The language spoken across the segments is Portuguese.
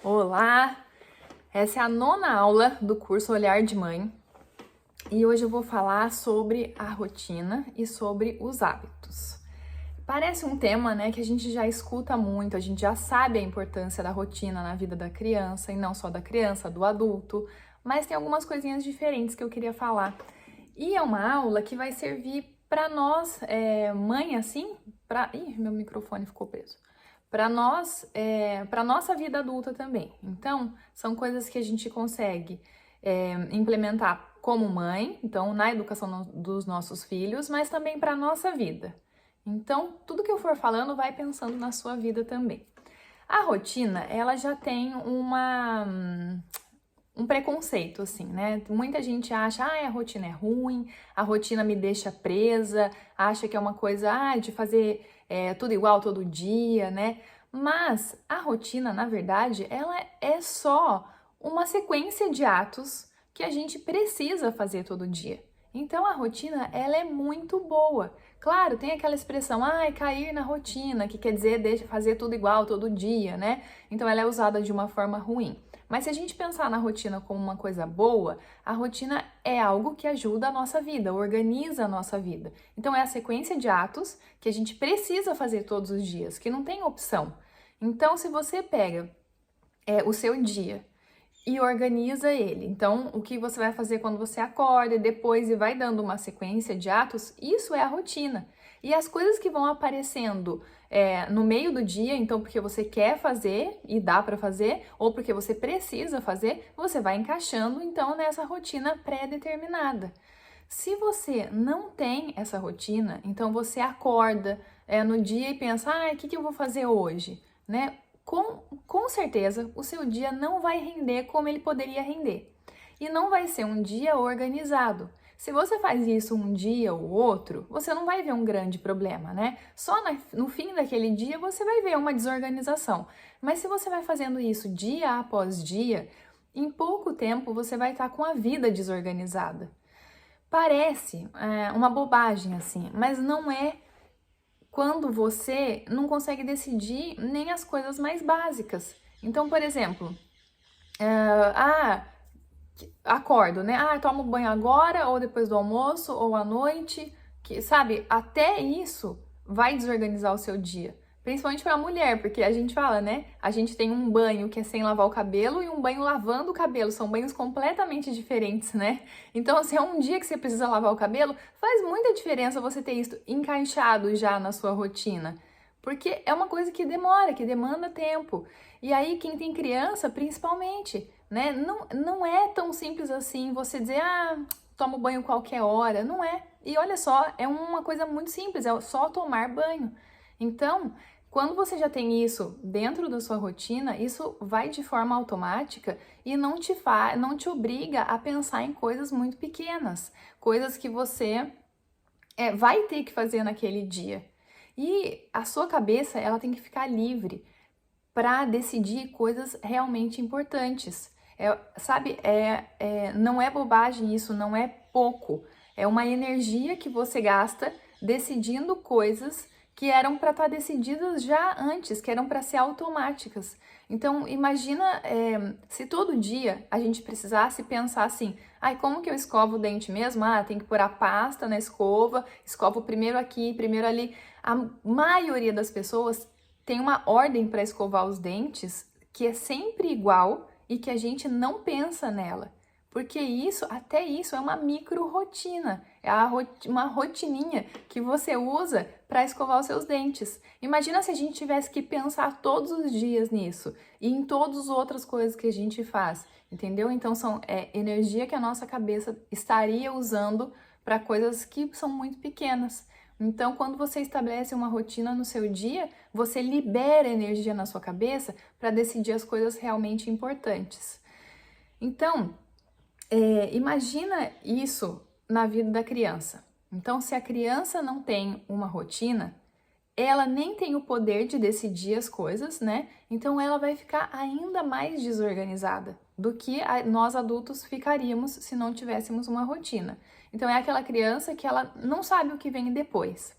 Olá! Essa é a 9ª aula do curso Olhar de Mãe e hoje eu vou falar sobre a rotina e sobre os hábitos. Parece um tema, né, que a gente já escuta muito, a gente já sabe a importância da rotina na vida da criança e não só da criança, do adulto, mas tem algumas coisinhas diferentes que eu queria falar. E é uma aula que vai servir para nós, mãe, assim, Ih, meu microfone ficou preso. Para nós, para nossa vida adulta também. Então, são coisas que a gente consegue implementar como mãe, então na educação dos nossos filhos, mas também para nossa vida. Então, tudo que eu for falando vai pensando na sua vida também. A rotina, ela já tem um preconceito, assim, né? Muita gente acha, a rotina é ruim, a rotina me deixa presa, acha que é uma coisa, de fazer tudo igual todo dia, né? Mas a rotina, na verdade, ela é só uma sequência de atos que a gente precisa fazer todo dia. Então a rotina, ela é muito boa. Claro, tem aquela expressão, cair na rotina, que quer dizer fazer tudo igual todo dia, né? Então ela é usada de uma forma ruim. Mas se a gente pensar na rotina como uma coisa boa, a rotina é algo que ajuda a nossa vida, organiza a nossa vida. Então é a sequência de atos que a gente precisa fazer todos os dias, que não tem opção. Então se você pega o seu dia e organiza ele, então o que você vai fazer quando você acorda depois e vai dando uma sequência de atos, isso é a rotina. E as coisas que vão aparecendo no meio do dia, então porque você quer fazer e dá para fazer, ou porque você precisa fazer, você vai encaixando então nessa rotina pré-determinada. Se você não tem essa rotina, então você acorda no dia e pensa, o que eu vou fazer hoje, né? Com certeza o seu dia não vai render como ele poderia render. E não vai ser um dia organizado. Se você faz isso um dia ou outro, você não vai ver um grande problema, né? Só no fim daquele dia você vai ver uma desorganização. Mas se você vai fazendo isso dia após dia, em pouco tempo você vai estar com a vida desorganizada. Parece uma bobagem assim, mas não é quando você não consegue decidir nem as coisas mais básicas. Então, por exemplo, acordo, né? Tomo banho agora, ou depois do almoço, ou à noite, que, sabe? Até isso vai desorganizar o seu dia. Principalmente para a mulher, porque a gente fala, né? A gente tem um banho que é sem lavar o cabelo e um banho lavando o cabelo. São banhos completamente diferentes, né? Então, se é um dia que você precisa lavar o cabelo, faz muita diferença você ter isso encaixado já na sua rotina. Porque é uma coisa que demora, que demanda tempo. E aí, quem tem criança, principalmente, né? Não é tão simples assim você dizer, toma banho qualquer hora. Não é. E olha só, é uma coisa muito simples, é só tomar banho. Então, quando você já tem isso dentro da sua rotina, isso vai de forma automática e não te obriga a pensar em coisas muito pequenas, coisas que você vai ter que fazer naquele dia. E a sua cabeça, ela tem que ficar livre para decidir coisas realmente importantes. Sabe, não é bobagem isso, não é pouco. É uma energia que você gasta decidindo coisas que eram para estar decididas já antes, que eram para ser automáticas. Então, imagina se todo dia a gente precisasse pensar assim, como que eu escovo o dente mesmo? Tem que pôr a pasta na escova, escovo primeiro aqui, primeiro ali. A maioria das pessoas tem uma ordem para escovar os dentes que é sempre igual e que a gente não pensa nela. Porque até isso é uma micro-rotina, uma rotininha que você usa para escovar os seus dentes. Imagina se a gente tivesse que pensar todos os dias nisso e em todas as outras coisas que a gente faz, entendeu? Então são energia que a nossa cabeça estaria usando para coisas que são muito pequenas. Então, quando você estabelece uma rotina no seu dia, você libera energia na sua cabeça para decidir as coisas realmente importantes. Então, imagina isso na vida da criança. Então, se a criança não tem uma rotina, ela nem tem o poder de decidir as coisas, né? Então, ela vai ficar ainda mais desorganizada do que nós adultos ficaríamos se não tivéssemos uma rotina. Então, é aquela criança que ela não sabe o que vem depois.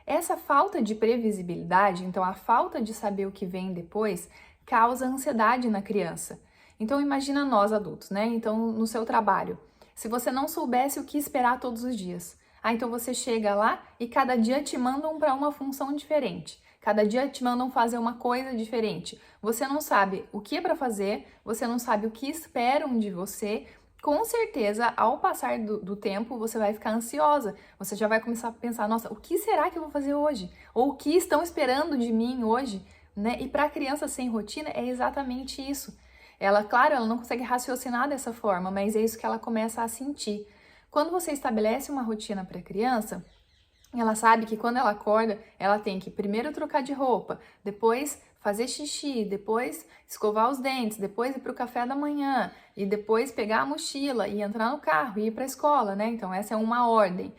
Essa falta de previsibilidade, então a falta de saber o que vem depois, causa ansiedade na criança. Então imagina nós adultos, né? Então no seu trabalho, se você não soubesse o que esperar todos os dias, então você chega lá e cada dia te mandam para uma função diferente. Cada dia te mandam fazer uma coisa diferente. Você não sabe o que é para fazer, você não sabe o que esperam de você. Com certeza, ao passar do tempo, você vai ficar ansiosa. Você já vai começar a pensar, nossa, o que será que eu vou fazer hoje? Ou o que estão esperando de mim hoje? Né? E para a criança sem rotina é exatamente isso. Ela, claro, ela não consegue raciocinar dessa forma, mas é isso que ela começa a sentir. Quando você estabelece uma rotina para a criança, ela sabe que quando ela acorda, ela tem que primeiro trocar de roupa, depois fazer xixi, depois escovar os dentes, depois ir para o café da manhã e depois pegar a mochila e entrar no carro e ir para a escola, né? Então essa é uma ordem.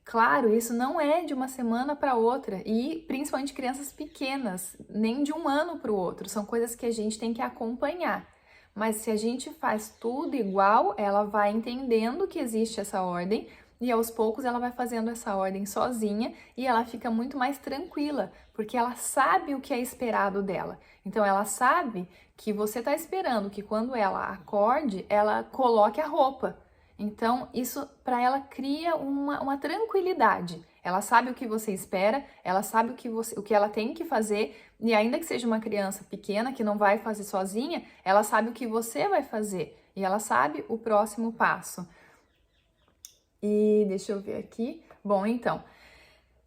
Claro, isso não é de uma semana para outra e principalmente crianças pequenas, nem de um ano para o outro. São coisas que a gente tem que acompanhar. Mas se a gente faz tudo igual, ela vai entendendo que existe essa ordem e aos poucos ela vai fazendo essa ordem sozinha e ela fica muito mais tranquila, porque ela sabe o que é esperado dela. Então ela sabe que você está esperando que quando ela acorde, ela coloque a roupa. Então isso para ela cria uma tranquilidade. Ela sabe o que você espera, ela sabe o que ela tem que fazer, e ainda que seja uma criança pequena que não vai fazer sozinha, ela sabe o que você vai fazer e ela sabe o próximo passo. E deixa eu ver aqui. Bom, então,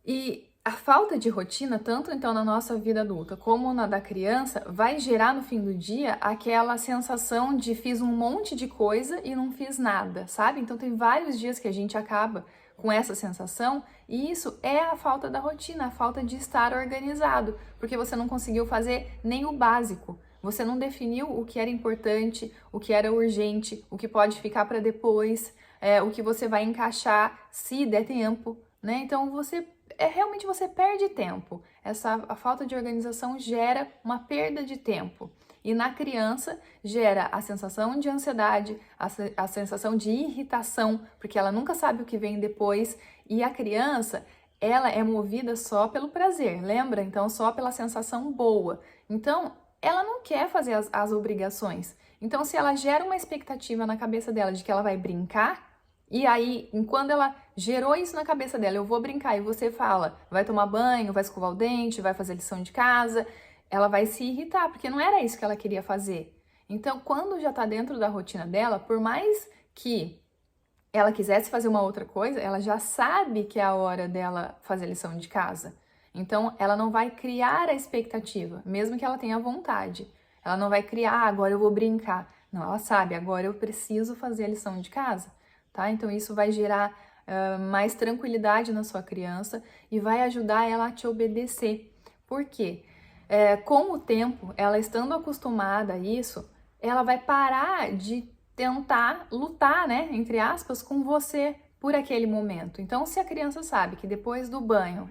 e a falta de rotina, tanto então na nossa vida adulta como na da criança, vai gerar no fim do dia aquela sensação de fiz um monte de coisa e não fiz nada, sabe? Então tem vários dias que a gente acaba com essa sensação e isso é a falta da rotina, a falta de estar organizado, porque você não conseguiu fazer nem o básico. Você não definiu o que era importante, o que era urgente, o que pode ficar para depois, o que você vai encaixar se der tempo, né? Então realmente você perde tempo. A falta de organização gera uma perda de tempo. E na criança gera a sensação de ansiedade, a sensação de irritação, porque ela nunca sabe o que vem depois. E a criança, ela é movida só pelo prazer, lembra? Então, só pela sensação boa. Então, ela não quer fazer as obrigações. Então, se ela gera uma expectativa na cabeça dela de que ela vai brincar, e aí, quando ela gerou isso na cabeça dela, eu vou brincar, e você fala, vai tomar banho, vai escovar o dente, vai fazer lição de casa, ela vai se irritar, porque não era isso que ela queria fazer. Então, quando já tá dentro da rotina dela, por mais que ela quisesse fazer uma outra coisa, ela já sabe que é a hora dela fazer lição de casa. Então, ela não vai criar a expectativa, mesmo que ela tenha vontade. Ela não vai criar, agora eu vou brincar. Não, ela sabe, agora eu preciso fazer a lição de casa, tá? Então, isso vai gerar mais tranquilidade na sua criança e vai ajudar ela a te obedecer. Por quê? Com o tempo, ela estando acostumada a isso, ela vai parar de tentar lutar, né, entre aspas, com você por aquele momento. Então, se a criança sabe que depois do banho,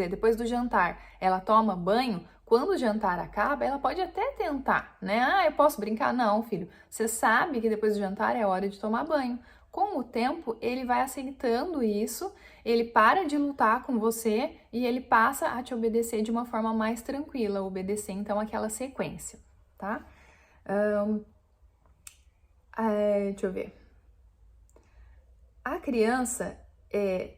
depois do jantar, ela toma banho, quando o jantar acaba, ela pode até tentar, né? Ah, eu posso brincar? Não, filho. Você sabe que depois do jantar é hora de tomar banho. Com o tempo, ele vai aceitando isso, ele para de lutar com você e ele passa a te obedecer de uma forma mais tranquila, obedecer então aquela sequência, tá? Deixa eu ver. A criança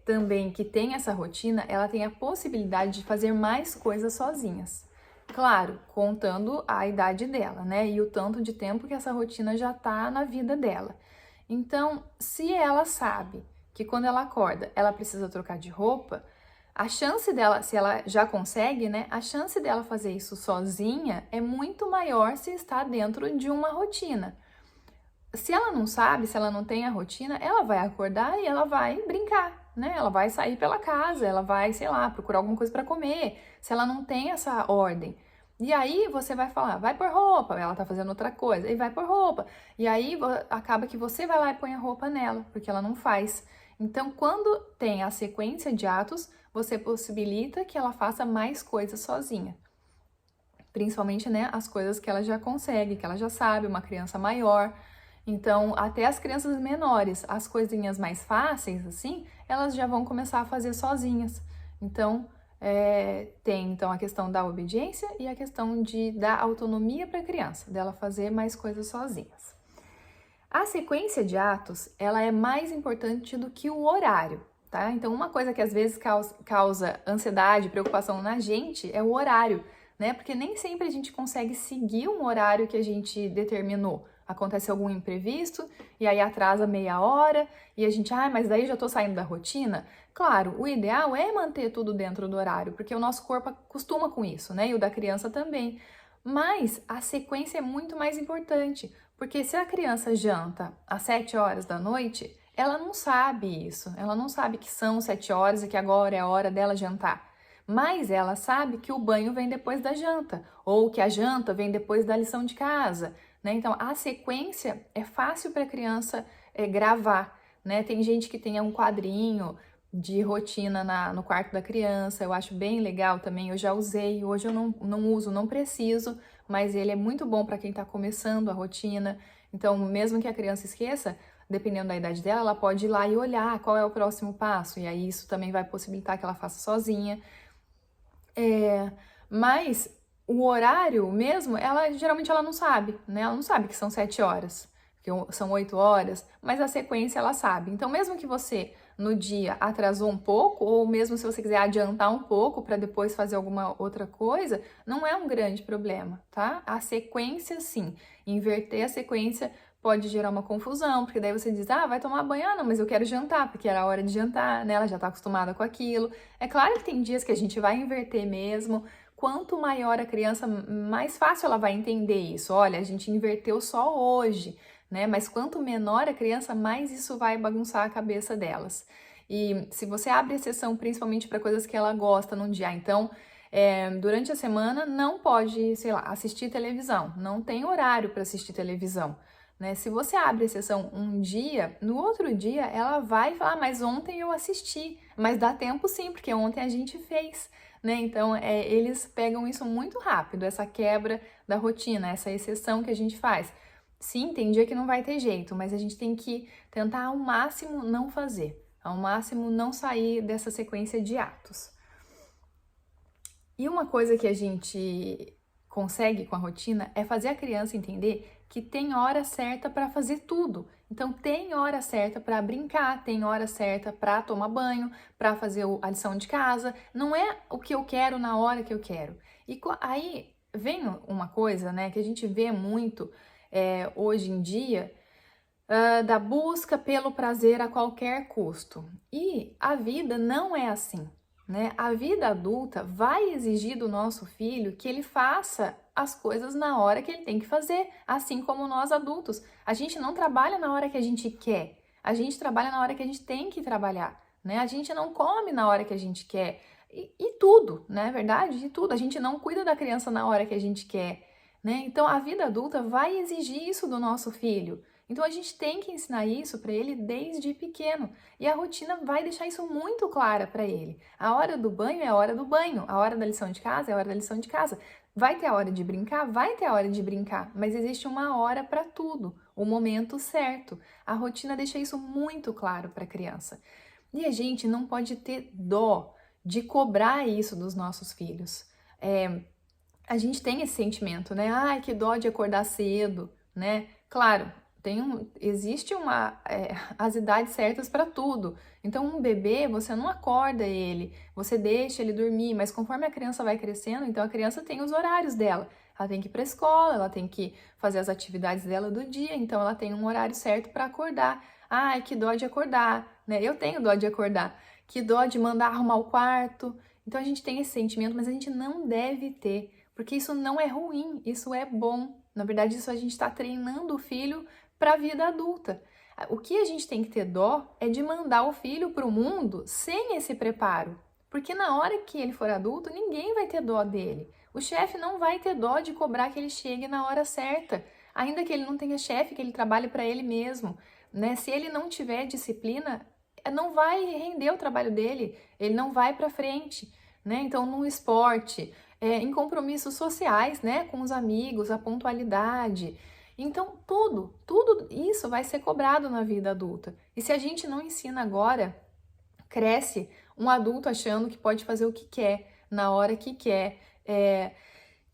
também que tem essa rotina, ela tem a possibilidade de fazer mais coisas sozinhas. Claro, contando a idade dela, né? E o tanto de tempo que essa rotina já tá na vida dela. Então, se ela sabe que quando ela acorda, ela precisa trocar de roupa, a chance dela, se ela já consegue, né? A chance dela fazer isso sozinha é muito maior se está dentro de uma rotina. Se ela não sabe, se ela não tem a rotina, ela vai acordar e ela vai brincar, né? Ela vai sair pela casa, ela vai, sei lá, procurar alguma coisa para comer, se ela não tem essa ordem. E aí você vai falar, vai pôr roupa, ela tá fazendo outra coisa, e vai pôr roupa. E aí acaba que você vai lá e põe a roupa nela, porque ela não faz. Então, quando tem a sequência de atos, você possibilita que ela faça mais coisas sozinha. Principalmente, né, as coisas que ela já consegue, que ela já sabe, uma criança maior. Então, até as crianças menores, as coisinhas mais fáceis, assim, elas já vão começar a fazer sozinhas. Então, tem então a questão da obediência e a questão de dar autonomia para a criança, dela fazer mais coisas sozinhas. A sequência de atos, ela é mais importante do que o horário, tá? Então, uma coisa que às vezes causa ansiedade, preocupação na gente é o horário, né? Porque nem sempre a gente consegue seguir um horário que a gente determinou. Acontece algum imprevisto e aí atrasa meia hora e a gente, mas daí já tô saindo da rotina. Claro, o ideal é manter tudo dentro do horário, porque o nosso corpo acostuma com isso, né? E o da criança também. Mas a sequência é muito mais importante, porque se a criança janta às 7 horas da noite, ela não sabe isso, ela não sabe que são 7 horas e que agora é a hora dela jantar. Mas ela sabe que o banho vem depois da janta, ou que a janta vem depois da lição de casa, né? Então, a sequência é fácil para a criança gravar, né? Tem gente que tem um quadrinho de rotina no quarto da criança, eu acho bem legal também, eu já usei, hoje eu não uso, não preciso, mas ele é muito bom para quem está começando a rotina. Então, mesmo que a criança esqueça, dependendo da idade dela, ela pode ir lá e olhar qual é o próximo passo, e aí isso também vai possibilitar que ela faça sozinha. Mas o horário mesmo, geralmente ela não sabe, né? Ela não sabe que são 7 horas, que são 8 horas, mas a sequência ela sabe. Então, mesmo que você no dia atrasou um pouco, ou mesmo se você quiser adiantar um pouco para depois fazer alguma outra coisa, não é um grande problema, tá? A sequência, sim. Inverter a sequência pode gerar uma confusão, porque daí você diz, vai tomar banho, não, mas eu quero jantar, porque era a hora de jantar, né? Ela já tá acostumada com aquilo. É claro que tem dias que a gente vai inverter mesmo. Quanto maior a criança, mais fácil ela vai entender isso. Olha, a gente inverteu só hoje, né? Mas quanto menor a criança, mais isso vai bagunçar a cabeça delas. E se você abre exceção principalmente para coisas que ela gosta num dia, então durante a semana não pode, sei lá, assistir televisão, não tem horário para assistir televisão. Né? Se você abre exceção um dia, no outro dia ela vai falar, mas ontem eu assisti, mas dá tempo sim, porque ontem a gente fez. Né? Então, eles pegam isso muito rápido, essa quebra da rotina, essa exceção que a gente faz. Sim, tem dia que não vai ter jeito, mas a gente tem que tentar ao máximo não fazer, ao máximo não sair dessa sequência de atos. E uma coisa que a gente consegue com a rotina é fazer a criança entender que tem hora certa para fazer tudo. Então, tem hora certa para brincar, tem hora certa para tomar banho, para fazer a lição de casa. Não é o que eu quero na hora que eu quero. E aí vem uma coisa, né, que a gente vê muito hoje em dia, da busca pelo prazer a qualquer custo. E a vida não é assim. Né? A vida adulta vai exigir do nosso filho que ele faça as coisas na hora que ele tem que fazer, assim como nós adultos. A gente não trabalha na hora que a gente quer, a gente trabalha na hora que a gente tem que trabalhar, né? A gente não come na hora que a gente quer, e tudo, né? Verdade? E tudo. A gente não cuida da criança na hora que a gente quer, né? Então a vida adulta vai exigir isso do nosso filho. Então a gente tem que ensinar isso para ele desde pequeno. E a rotina vai deixar isso muito clara para ele. A hora do banho é a hora do banho, a hora da lição de casa é a hora da lição de casa. Vai ter a hora de brincar? Vai ter a hora de brincar, mas existe uma hora para tudo, o momento certo. A rotina deixa isso muito claro para a criança. E a gente não pode ter dó de cobrar isso dos nossos filhos. A gente tem esse sentimento, né? Ai, que dó de acordar cedo, né? Claro, existe as idades certas para tudo. Então, um bebê, você não acorda ele, você deixa ele dormir, mas conforme a criança vai crescendo, então a criança tem os horários dela. Ela tem que ir para a escola, ela tem que fazer as atividades dela do dia, então ela tem um horário certo para acordar. Ai, que dó de acordar, né? Eu tenho dó de acordar. Que dó de mandar arrumar o quarto. Então, a gente tem esse sentimento, mas a gente não deve ter, porque isso não é ruim, isso é bom. Na verdade, isso a gente está treinando o filho para a vida adulta. O que a gente tem que ter dó é de mandar o filho para o mundo sem esse preparo, porque na hora que ele for adulto, ninguém vai ter dó dele. O chefe não vai ter dó de cobrar que ele chegue na hora certa, ainda que ele não tenha chefe, que ele trabalhe para ele mesmo, né? Se ele não tiver disciplina, não vai render o trabalho dele, ele não vai para frente, né? Então, no esporte, em compromissos sociais, né, com os amigos, a pontualidade. Então, tudo isso vai ser cobrado na vida adulta. E se a gente não ensina agora, cresce Um adulto achando que pode fazer o que quer, na hora que quer.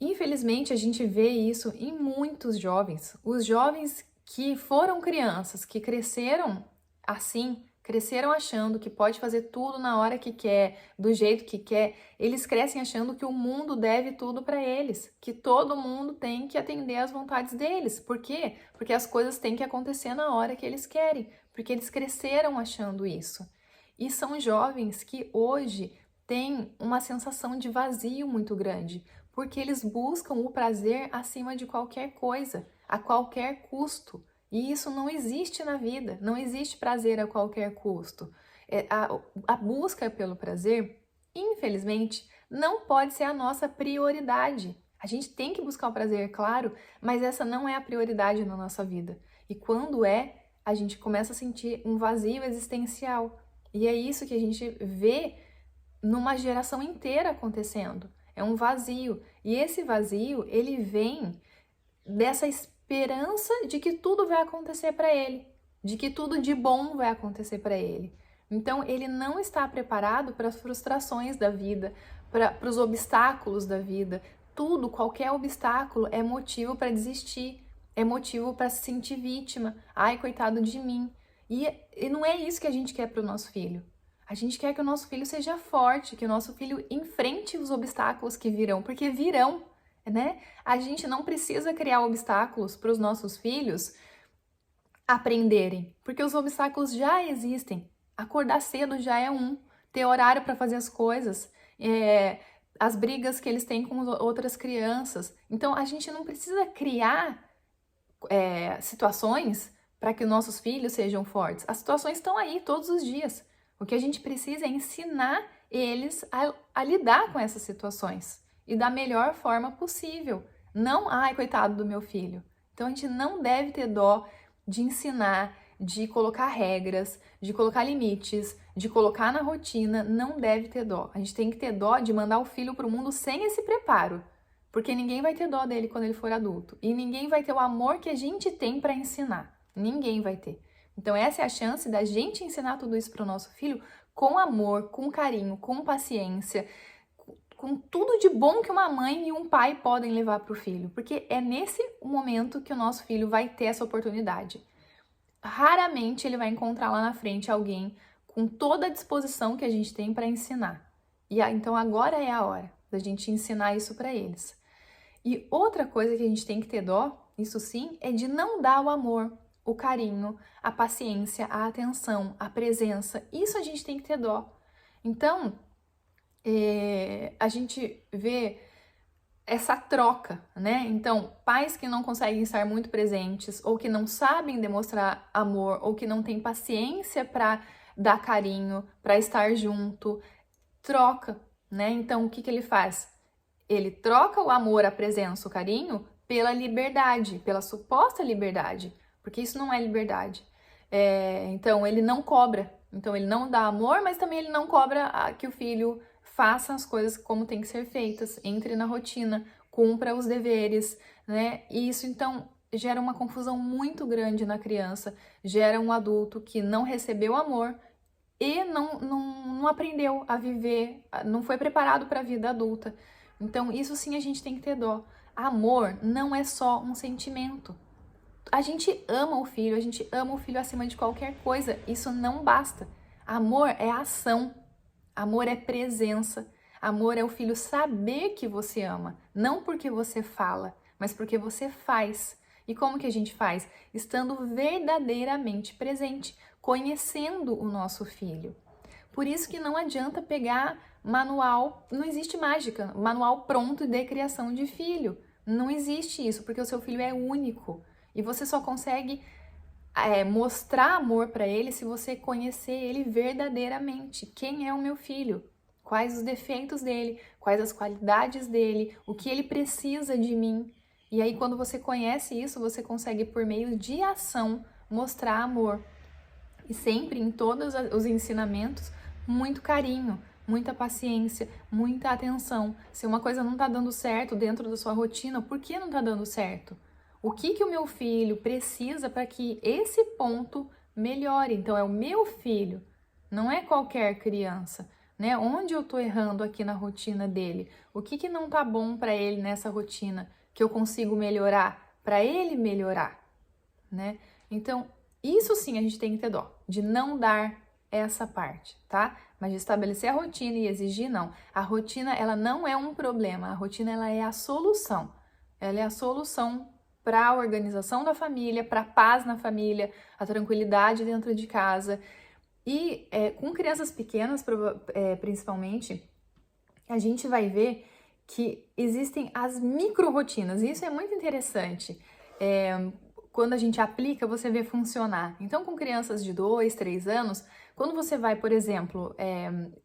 Infelizmente, a gente vê isso em muitos jovens. Os jovens que foram crianças, que cresceram assim, cresceram achando que pode fazer tudo na hora que quer, do jeito que quer, eles crescem achando que o mundo deve tudo para eles, que todo mundo tem que atender às vontades deles. Por quê? Porque as coisas têm que acontecer na hora que eles querem, porque eles cresceram achando isso. E são jovens que hoje têm uma sensação de vazio muito grande, porque eles buscam o prazer acima de qualquer coisa, a qualquer custo. E isso não existe na vida, não existe prazer a qualquer custo. A busca pelo prazer, infelizmente, não pode ser a nossa prioridade. A gente tem que buscar o prazer, claro, mas essa não é a prioridade na nossa vida. E quando a gente começa a sentir um vazio existencial. E é isso que a gente vê numa geração inteira acontecendo. É um vazio. E esse vazio, ele vem dessa esperança de que tudo vai acontecer para ele, de que tudo de bom vai acontecer para ele. Então, ele não está preparado para as frustrações da vida, para os obstáculos da vida. Tudo, qualquer obstáculo é motivo para desistir, é motivo para se sentir vítima. Ai, coitado de mim. E não é isso que a gente quer para o nosso filho. A gente quer que o nosso filho seja forte, que o nosso filho enfrente os obstáculos que virão, porque virão, né? A gente não precisa criar obstáculos para os nossos filhos aprenderem, porque os obstáculos já existem. Acordar cedo já é ter horário para fazer as coisas, as brigas que eles têm com outras crianças. Então, a gente não precisa criar situações para que nossos filhos sejam fortes. As situações estão aí todos os dias. O que a gente precisa é ensinar eles a lidar com essas situações e da melhor forma possível. Não, ai, coitado do meu filho. Então a gente não deve ter dó de ensinar, de colocar regras, de colocar limites, de colocar na rotina. Não deve ter dó. A gente tem que ter dó de mandar o filho para o mundo sem esse preparo, porque ninguém vai ter dó dele quando ele for adulto e ninguém vai ter o amor que a gente tem para ensinar. Ninguém vai ter. Então essa é a chance da gente ensinar tudo isso para o nosso filho com amor, com carinho, com paciência, com tudo de bom que uma mãe e um pai podem levar para o filho, porque é nesse momento que o nosso filho vai ter essa oportunidade. Raramente ele vai encontrar lá na frente alguém com toda a disposição que a gente tem para ensinar. Então agora é a hora da gente ensinar isso para eles. E outra coisa que a gente tem que ter dó, isso sim, é de não dar o amor, o carinho, a paciência, a atenção, a presença. Isso a gente tem que ter dó. Então, a gente vê essa troca, né? Então, pais que não conseguem estar muito presentes, ou que não sabem demonstrar amor, ou que não têm paciência para dar carinho, para estar junto, troca, né? Então, o que ele faz? Ele troca o amor, a presença, o carinho pela liberdade, pela suposta liberdade, porque isso não é liberdade. Então, ele não cobra. Então, ele não dá amor, mas também ele não cobra que o filho faça as coisas como tem que ser feitas, entre na rotina, cumpra os deveres, né? E isso, então, gera uma confusão muito grande na criança, gera um adulto que não recebeu amor e não aprendeu a viver, não foi preparado para a vida adulta. Então, isso sim a gente tem que ter dó. Amor não é só um sentimento. A gente ama o filho, a gente ama o filho acima de qualquer coisa. Isso não basta. Amor é ação. Amor é presença. Amor é o filho saber que você ama. Não porque você fala, mas porque você faz. E como que a gente faz? Estando verdadeiramente presente, conhecendo o nosso filho. Por isso que não adianta pegar manual, não existe mágica, manual pronto de criação de filho. Não existe isso, porque o seu filho é único. E você só consegue mostrar amor para ele se você conhecer ele verdadeiramente. Quem é o meu filho? Quais os defeitos dele? Quais as qualidades dele? O que ele precisa de mim? E aí, quando você conhece isso, você consegue, por meio de ação, mostrar amor. E sempre, em todos os ensinamentos, muito carinho, muita paciência, muita atenção. Se uma coisa não está dando certo dentro da sua rotina, por que não está dando certo? O que o meu filho precisa para que esse ponto melhore? Então, é o meu filho, não é qualquer criança, né? Onde eu tô errando aqui na rotina dele? O que que não tá bom para ele nessa rotina que eu consigo melhorar para ele melhorar, né? Então, isso sim a gente tem que ter dó, de não dar essa parte, tá? Mas de estabelecer a rotina e exigir, não. A rotina, ela não é um problema, a rotina, ela é a solução. Ela é a solução para a organização da família, para a paz na família, a tranquilidade dentro de casa. E com crianças pequenas, principalmente, a gente vai ver que existem as micro-rotinas, e isso é muito interessante. Quando a gente aplica, você vê funcionar. Então, com crianças de 2, 3 anos, quando você vai, por exemplo,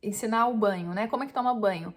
ensinar o banho, né? Como é que toma banho?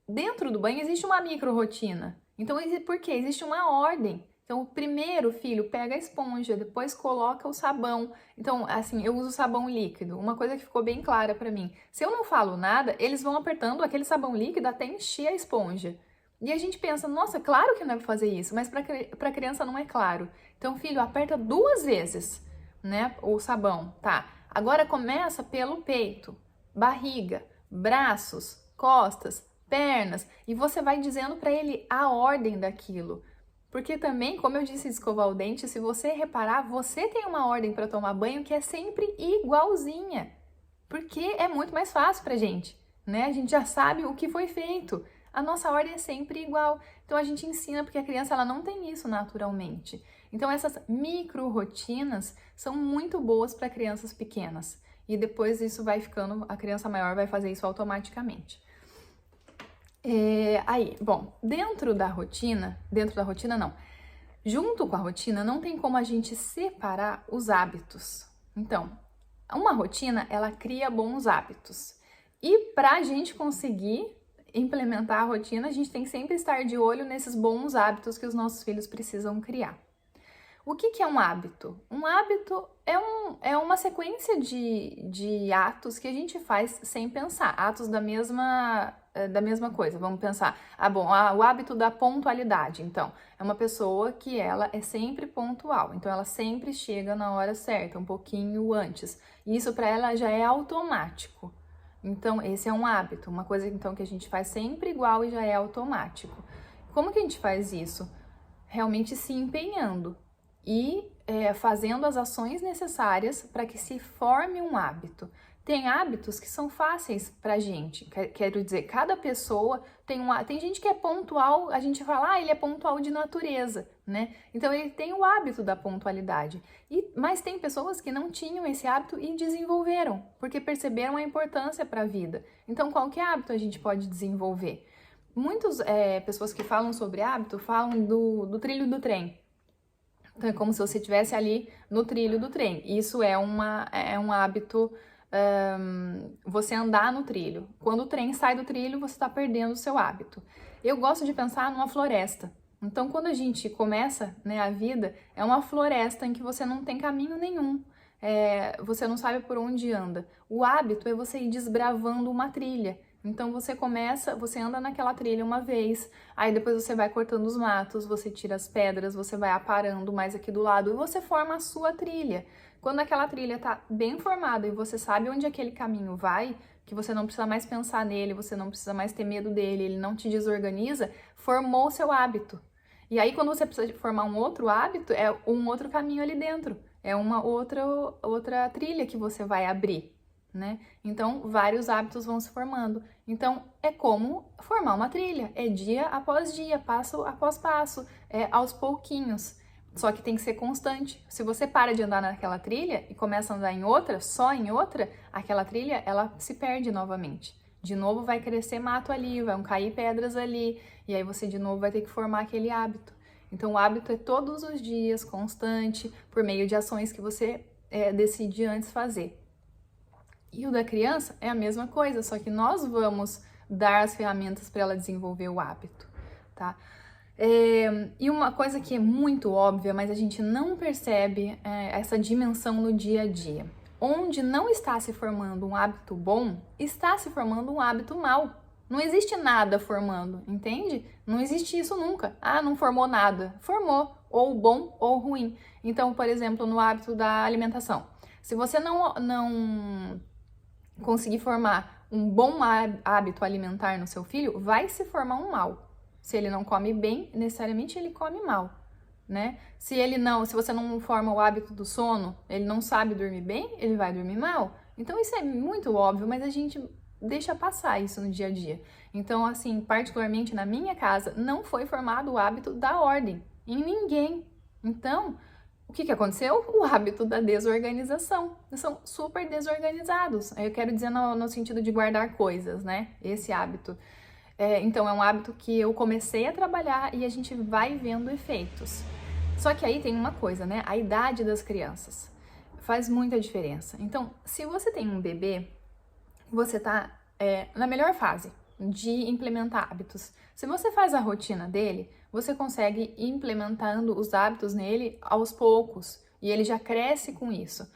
Dentro do banho existe uma micro-rotina. Então, por quê? Existe uma ordem. Então, primeiro, filho, pega a esponja, depois coloca o sabão. Então, assim, eu uso sabão líquido. Uma coisa que ficou bem clara pra mim. Se eu não falo nada, eles vão apertando aquele sabão líquido até encher a esponja. E a gente pensa, nossa, claro que não é pra fazer isso, mas pra criança não é claro. Então, filho, aperta 2 vezes, né, o sabão, tá? Agora começa pelo peito, barriga, braços, costas, pernas, e você vai dizendo pra ele a ordem daquilo. Porque também, como eu disse de escovar o dente, se você reparar, você tem uma ordem para tomar banho que é sempre igualzinha. Porque é muito mais fácil pra gente, né? A gente já sabe o que foi feito. A nossa ordem é sempre igual. Então a gente ensina porque a criança ela não tem isso naturalmente. Então essas micro rotinas são muito boas para crianças pequenas. E depois isso vai ficando, a criança maior vai fazer isso automaticamente. Bom, dentro da rotina não, junto com a rotina não tem como a gente separar os hábitos. Então, uma rotina, ela cria bons hábitos. E para a gente conseguir implementar a rotina, a gente tem que sempre estar de olho nesses bons hábitos que os nossos filhos precisam criar. O que é um hábito? Um hábito é uma sequência de atos que a gente faz sem pensar, atos da mesma coisa. Vamos pensar, o hábito da pontualidade. Então, é uma pessoa que ela é sempre pontual, então ela sempre chega na hora certa, um pouquinho antes. E isso para ela já é automático. Então, esse é um hábito, uma coisa então que a gente faz sempre igual e já é automático. Como que a gente faz isso? Realmente se empenhando e fazendo as ações necessárias para que se forme um hábito. Tem hábitos que são fáceis pra gente, quero dizer, cada pessoa tem gente que é pontual, a gente fala, ele é pontual de natureza, né? Então ele tem o hábito da pontualidade. Mas tem pessoas que não tinham esse hábito e desenvolveram, porque perceberam a importância para a vida. Então qualquer hábito a gente pode desenvolver. Muitas pessoas que falam sobre hábito falam do trilho do trem. Então é como se você estivesse ali no trilho do trem. Isso é um hábito, você andar no trilho. Quando o trem sai do trilho, você está perdendo o seu hábito. Eu gosto de pensar numa floresta. Então, quando a gente começa, né, a vida, é uma floresta em que você não tem caminho nenhum. Você não sabe por onde anda. O hábito é você ir desbravando uma trilha. Então você anda naquela trilha uma vez, aí depois você vai cortando os matos, você tira as pedras, você vai aparando mais aqui do lado e você forma a sua trilha. Quando aquela trilha tá bem formada e você sabe onde aquele caminho vai, que você não precisa mais pensar nele, você não precisa mais ter medo dele, ele não te desorganiza, formou o seu hábito. E aí quando você precisa formar um outro hábito, é um outro caminho ali dentro, é uma outra trilha que você vai abrir. Né? Então, vários hábitos vão se formando. Então, é como formar uma trilha. É dia após dia, passo após passo, aos pouquinhos. Só que tem que ser constante. Se você para de andar naquela trilha e começa a andar em outra, só em outra, aquela trilha, ela se perde novamente. De novo vai crescer mato ali, vão cair pedras ali, e aí você de novo vai ter que formar aquele hábito. Então, o hábito é todos os dias, constante, por meio de ações que você decide antes fazer. E o da criança é a mesma coisa, só que nós vamos dar as ferramentas para ela desenvolver o hábito, tá? E uma coisa que é muito óbvia, mas a gente não percebe essa dimensão no dia a dia. Onde não está se formando um hábito bom, está se formando um hábito mau. Não existe nada formando, entende? Não existe isso nunca. Não formou nada. Formou, ou bom ou ruim. Então, por exemplo, no hábito da alimentação. Se você não conseguir formar um bom hábito alimentar no seu filho, vai se formar um mal. Se ele não come bem, necessariamente ele come mal, né? Se você não forma o hábito do sono, ele não sabe dormir bem, ele vai dormir mal. Então isso é muito óbvio, mas a gente deixa passar isso no dia a dia. Então, assim, particularmente na minha casa, não foi formado o hábito da ordem em ninguém. Então, o que aconteceu? O hábito da desorganização. Eles são super desorganizados. Aí eu quero dizer no sentido de guardar coisas, né? Esse hábito. Então, é um hábito que eu comecei a trabalhar e a gente vai vendo efeitos. Só que aí tem uma coisa, né? A idade das crianças faz muita diferença. Então, se você tem um bebê, você tá na melhor fase de implementar hábitos. Se você faz a rotina dele, você consegue ir implementando os hábitos nele aos poucos e ele já cresce com isso.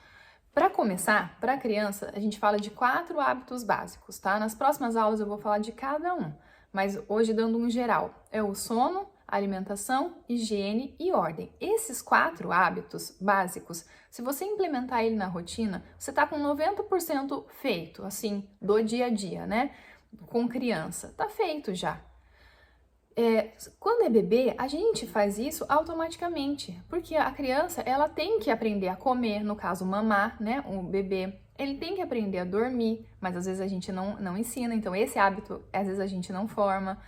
Para começar, para a criança, a gente fala de 4 hábitos básicos, tá? Nas próximas aulas eu vou falar de cada um, mas hoje dando um geral. É o sono, alimentação, higiene e ordem. Esses 4 hábitos básicos, se você implementar ele na rotina, você tá com 90% feito, assim, do dia a dia, né? Com criança, tá feito já. Quando é bebê, a gente faz isso automaticamente, porque a criança, ela tem que aprender a comer, no caso mamar, né? O bebê, ele tem que aprender a dormir, mas às vezes a gente não ensina, então esse hábito, às vezes a gente não forma.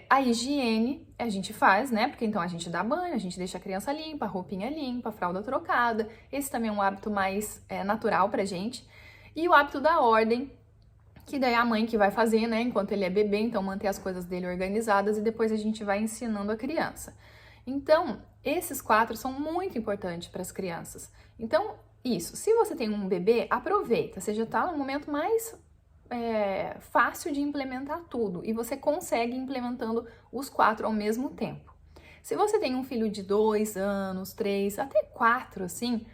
A higiene a gente faz, né? Porque então a gente dá banho, a gente deixa a criança limpa, a roupinha limpa, a fralda trocada. Esse também é um hábito mais natural pra gente. E o hábito da ordem, que daí é a mãe que vai fazer, né? Enquanto ele é bebê, então manter as coisas dele organizadas e depois a gente vai ensinando a criança. Então, esses 4 são muito importantes para as crianças. Então, isso. Se você tem um bebê, aproveita. Você já está no momento mais fácil de implementar tudo e você consegue implementando os 4 ao mesmo tempo. Se você tem um filho de 2 anos, 3, até 4, assim,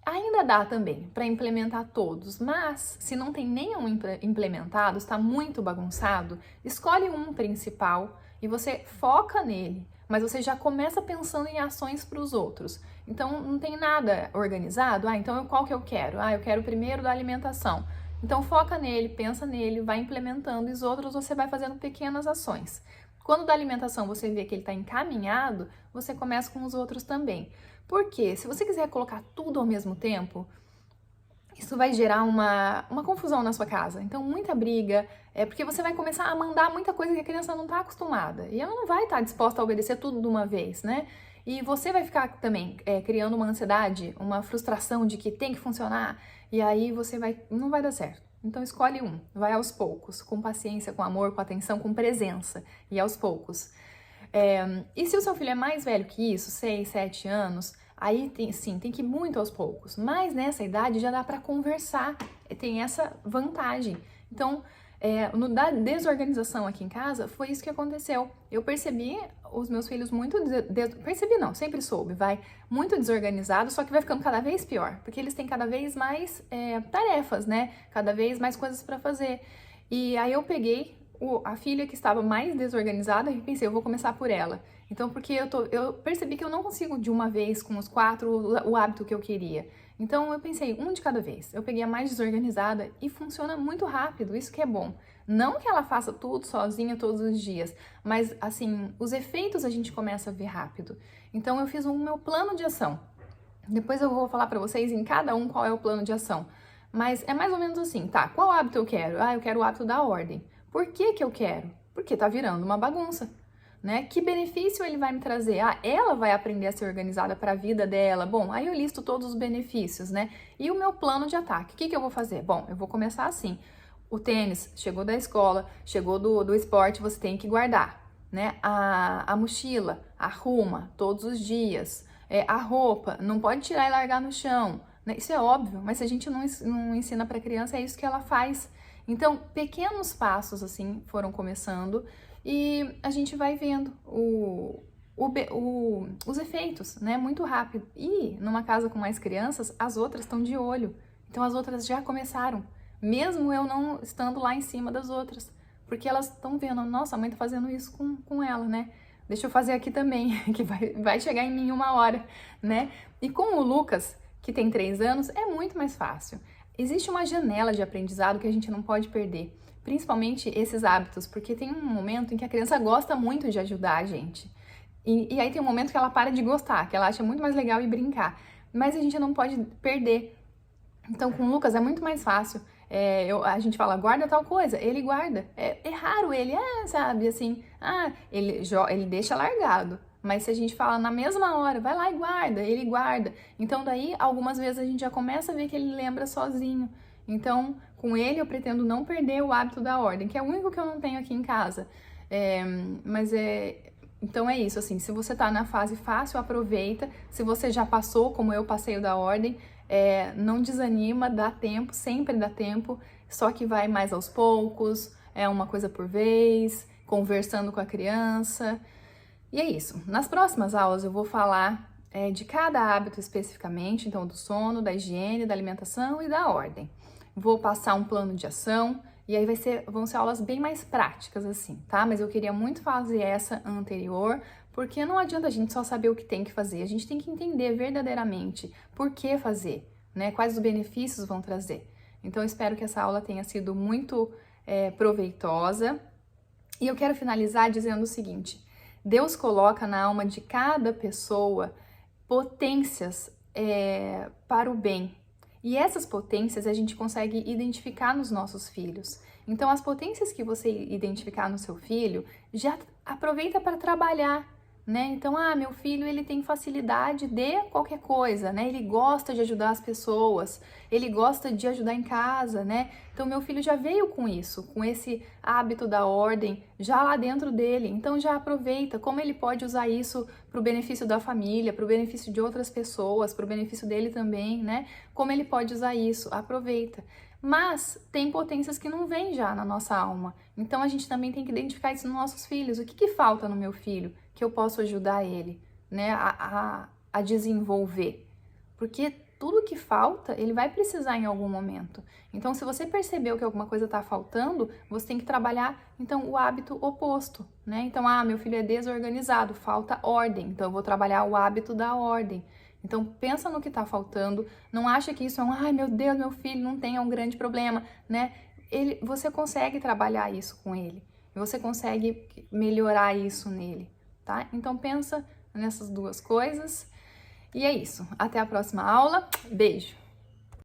ainda dá também para implementar todos, mas se não tem nenhum implementado, está muito bagunçado, escolhe um principal e você foca nele, mas você já começa pensando em ações para os outros. Então não tem nada organizado, então qual que eu quero? Eu quero o primeiro da alimentação. Então foca nele, pensa nele, vai implementando e os outros você vai fazendo pequenas ações. Quando da alimentação você vê que ele está encaminhado, você começa com os outros também. Porque se você quiser colocar tudo ao mesmo tempo, isso vai gerar uma confusão na sua casa. Então, muita briga, porque você vai começar a mandar muita coisa que a criança não está acostumada. E ela não vai estar disposta a obedecer tudo de uma vez, né? E você vai ficar também criando uma ansiedade, uma frustração de que tem que funcionar. E aí não vai dar certo. Então escolhe um, vai aos poucos, com paciência, com amor, com atenção, com presença. E aos poucos. E se o seu filho é mais velho que isso, 6, 7 anos, aí tem que ir muito aos poucos. Mas nessa idade já dá para conversar, tem essa vantagem. Então, da desorganização aqui em casa, foi isso que aconteceu. Eu percebi os meus filhos muito... Percebi não, sempre soube, muito desorganizados, só que vai ficando cada vez pior, porque eles têm cada vez mais tarefas, né? Cada vez mais coisas para fazer. E aí eu peguei a filha que estava mais desorganizada e pensei, eu vou começar por ela. Então, porque eu percebi que eu não consigo de uma vez com os 4 o hábito que eu queria. Então, eu pensei, um de cada vez. Eu peguei a mais desorganizada e funciona muito rápido, isso que é bom. Não que ela faça tudo sozinha todos os dias, mas, assim, os efeitos a gente começa a ver rápido. Então, eu fiz o meu plano de ação. Depois eu vou falar pra vocês em cada um qual é o plano de ação. Mas é mais ou menos assim, tá? Qual hábito eu quero? Eu quero o hábito da ordem. Por que eu quero? Porque tá virando uma bagunça, né? Que benefício ele vai me trazer? Ela vai aprender a ser organizada para a vida dela. Bom, aí eu listo todos os benefícios, né? E o meu plano de ataque, o que eu vou fazer? Bom, eu vou começar assim. O tênis chegou da escola, chegou do esporte, você tem que guardar, né? A mochila, arruma todos os dias. A roupa, não pode tirar e largar no chão, né? Isso é óbvio, mas se a gente não ensina para a criança, é isso que ela faz. Então, pequenos passos, assim, foram começando e a gente vai vendo os efeitos, né, muito rápido. E numa casa com mais crianças, as outras estão de olho. Então, as outras já começaram, mesmo eu não estando lá em cima das outras. Porque elas estão vendo, nossa, a mãe tá fazendo isso com ela, né? Deixa eu fazer aqui também, que vai chegar em mim uma hora, né? E com o Lucas, que tem 3 anos, é muito mais fácil. existe uma janela de aprendizado que a gente não pode perder, principalmente esses hábitos, porque tem um momento em que a criança gosta muito de ajudar a gente. E aí tem um momento que ela para de gostar, que ela acha muito mais legal ir brincar. Mas a gente não pode perder. Então, com o Lucas é muito mais fácil. A gente fala, guarda tal coisa, ele guarda. É raro ele, sabe, assim, ele deixa largado. Mas se a gente fala na mesma hora, vai lá e guarda, ele guarda. Então, daí, algumas vezes a gente já começa a ver que ele lembra sozinho. Então, com ele, eu pretendo não perder o hábito da ordem, que é o único que eu não tenho aqui em casa. Então é isso, assim, se você tá na fase fácil, aproveita. Se você já passou, como eu passei o da ordem, não desanima, dá tempo, sempre dá tempo, só que vai mais aos poucos, uma coisa por vez, conversando com a criança. E é isso. Nas próximas aulas eu vou falar de cada hábito especificamente, então do sono, da higiene, da alimentação e da ordem. Vou passar um plano de ação e aí vão ser aulas bem mais práticas assim, tá? Mas eu queria muito fazer essa anterior, porque não adianta a gente só saber o que tem que fazer, a gente tem que entender verdadeiramente por que fazer, né? Quais os benefícios vão trazer. Então eu espero que essa aula tenha sido muito proveitosa. E eu quero finalizar dizendo o seguinte: Deus coloca na alma de cada pessoa potências para o bem. E essas potências a gente consegue identificar nos nossos filhos. Então, as potências que você identificar no seu filho, já aproveita para trabalhar, né? Então, meu filho, ele tem facilidade de qualquer coisa, né? Ele gosta de ajudar as pessoas, ele gosta de ajudar em casa, né? Então, meu filho já veio com isso, com esse hábito da ordem, já lá dentro dele. Então, já aproveita como ele pode usar isso para o benefício da família, para o benefício de outras pessoas, para o benefício dele também, né? Como ele pode usar isso, aproveita. Mas tem potências que não vêm já na nossa alma. Então, a gente também tem que identificar isso nos nossos filhos. O que falta no meu filho que eu posso ajudar ele, né, a desenvolver? Porque tudo que falta, ele vai precisar em algum momento. Então, se você percebeu que alguma coisa está faltando, você tem que trabalhar, então, o hábito oposto, né? Então, meu filho é desorganizado, falta ordem. Então, eu vou trabalhar o hábito da ordem. Então, pensa no que está faltando, não acha que isso é ai meu Deus, meu filho não tem, é um grande problema, né? Você consegue trabalhar isso com ele, você consegue melhorar isso nele, tá? Então, pensa nessas duas coisas. E é isso. Até a próxima aula. Beijo!